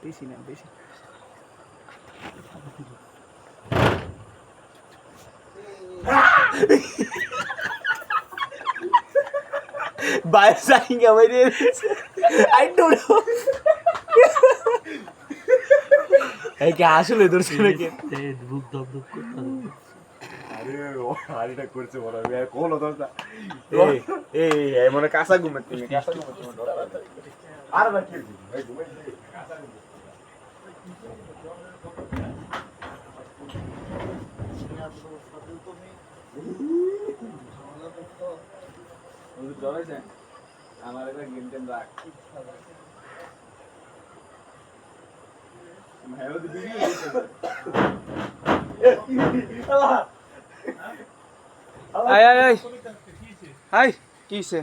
বেশি না বেশি বাইরে যাইঙ্গা বাইরে আই ডোন্ট নো এই কি আসলে দূরছে নাকি বুক দপ দপ করতে আরে ও আরেটা করছে বড় আমি আর কোন দরজা এই মনে কাঁচা ঘুমে তুমি কাঁচা ঘুমে তুমি আর না কি ভাই ঘুমাই কাঁচা ঘুম আমার একটা গেম টেম রাখ আয় আয় আয় হাই কিছে